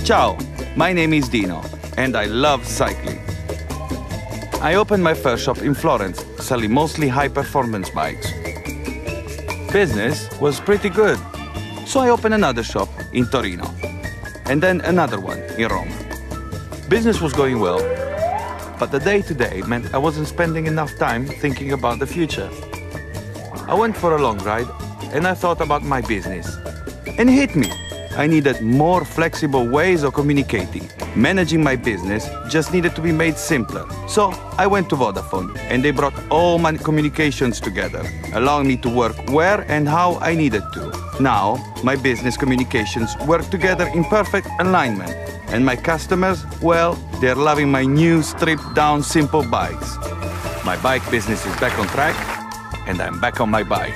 Ciao, my name is Dino, and I love cycling. I opened my first shop in Florence, selling mostly high-performance bikes. Business was pretty good, so I opened another shop in Torino, and then another one in Rome. Business was going well, but the day-to-day meant I wasn't spending enough time thinking about the future. I went for a long ride, and I thought about my business, and it hit me. I needed more flexible ways of communicating. Managing my business just needed to be made simpler. So I went to Vodafone, and they brought all my communications together, allowing me to work where and how I needed to. Now, my business communications work together in perfect alignment. And my customers, well, they're loving my new stripped-down simple bikes. My bike business is back on track, and I'm back on my bike.